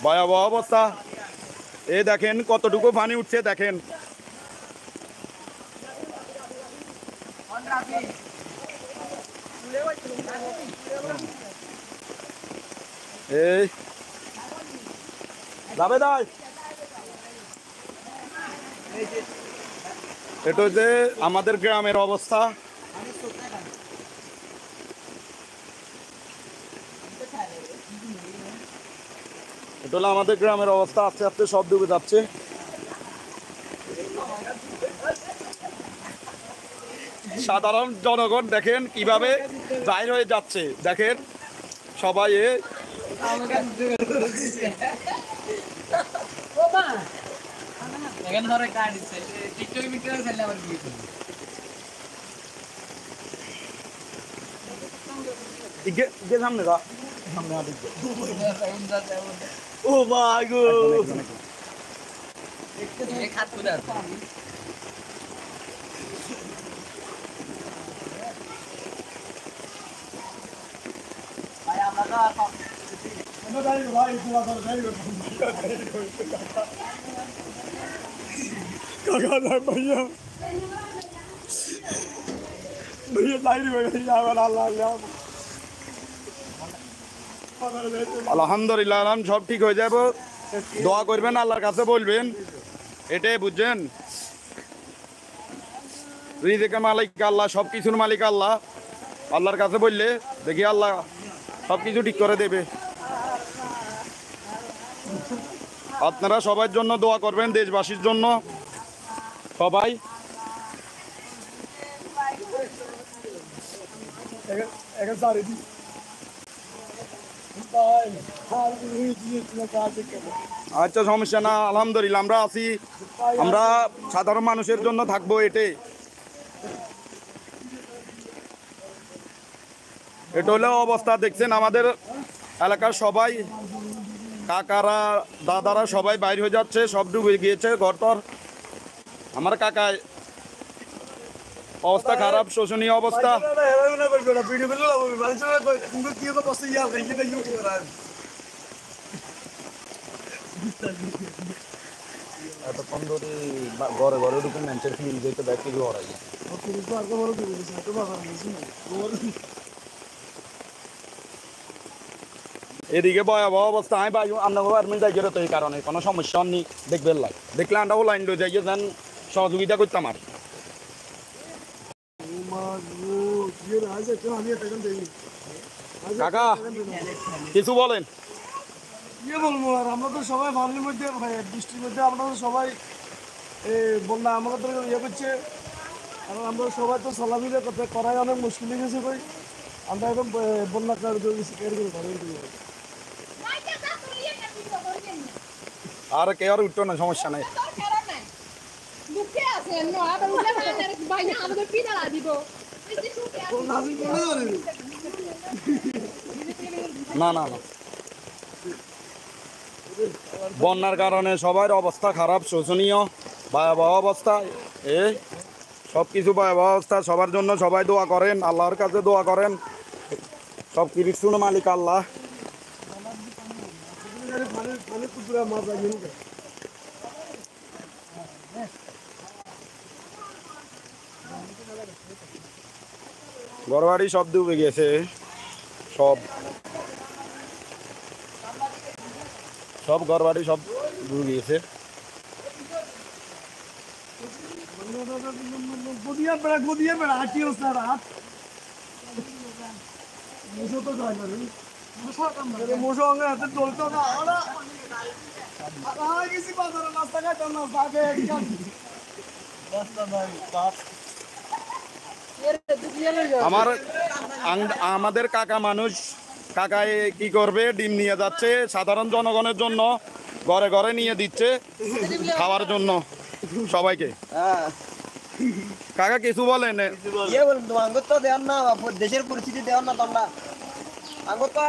ভয়াবহ অবস্থা। এই দেখেন কতটুকু পানি উঠছে দেখেন। এই যাবে দাই এটা হচ্ছে আমাদের গ্রামের অবস্থা। এটা হলো আমাদের গ্রামের অবস্থা, আস্তে আস্তে সব ডুবে যাচ্ছে। সাধারণ জনগণ দেখেন কিভাবে বাইর হয়ে যাচ্ছে, দেখেন সবাই সামনে ও বাগো भैया আলহামদুলিল্লাহ সব ঠিক হয়ে যাব। দোয়া করবেন, আল্লাহর কাছে বলবেন, এটাই বুঝছেন। রিজিকের মালিক আল্লাহ, সব কিছুর মালিক আল্লাহ। আল্লাহর কাছে বললে দেখি আল্লাহ সব কিছু ঠিক করে দেবে। আপনারা সবার জন্য দোয়া করবেন, দেশবাসীর জন্য সবাই। আচ্ছা সমস্যা না, আলহামদুলিল্লাহ আমরা আছি। আমরা সাধারণ মানুষের জন্য থাকবো, এটাই। এটা হলো অবস্থা দেখছেন। আমাদের এলাকার সবাই, কাকারা দাদারা সবাই বাইরে হয়ে যাচ্ছে, সব ডুবে গিয়েছে ঘরটর। আমার কাকা অবস্থা খারাপ, শোচনীয় অবস্থা। এতক্ষণ ধরে ঘরে ঘরে ঢুকে ম্যাচের ফিল যেতে দেখ কিছু হরাই। এদিকে ভয়াবহ অবস্থা। আমি ভাই আপনার যাই তো এই কারণে কোনো সমস্যা নেই, দেখবেন লাগ দেখলে আমরাও লাইন লয়ে যাই যেন সহযোগিতা করতাম। আর কাকা কিছু বলেন। কি বলবো আর, আমরা তো সবাই বাড়ির মধ্যে বৃষ্টির মধ্যে আমরা তো সবাই বন্যা আমাকে তো ইয়ে করছে। কারণ আমরা সবাই তো চলাফেরা করতে করাই অনেক মুশকিল হয়ে গেছে। কই আমরা এখন বন্যা আর কে আর উঠতো না, সমস্যা নাই। না না না, বন্যার কারণে সবার অবস্থা খারাপ, শোচনীয়, ভয়াবহ অবস্থা। সব কিছু ভয়াবহ অবস্থা। সবার জন্য সবাই দোয়া করেন, আল্লাহর কাছে দোয়া করেন। সব কিছুর মালিক আল্লাহ। ঘরবাড়ি সব ডুবে গেছে, সব সব ঘরবাড়ি সব ডুবে গিয়েছে। আমাদের কাকা মানুষ, কাকায় কি করবে, ডিম নিয়ে যাচ্ছে সাধারণ জনগণের জন্য, ঘরে ঘরে নিয়ে দিচ্ছে খাওয়ার জন্য সবাইকে। কাকা কিছু বলেন। দেশের পরিস্থিতি দেওয়ার না তোমরা আগে তো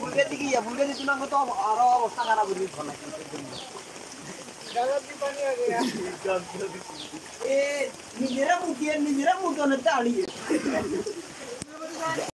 বুঝে দিকে বুঝে দিচ্ছি না, তো আরো অবস্থা খারাপ নিজেরা মুখিয়ে নিজেরা মুখ দাঁড়িয়ে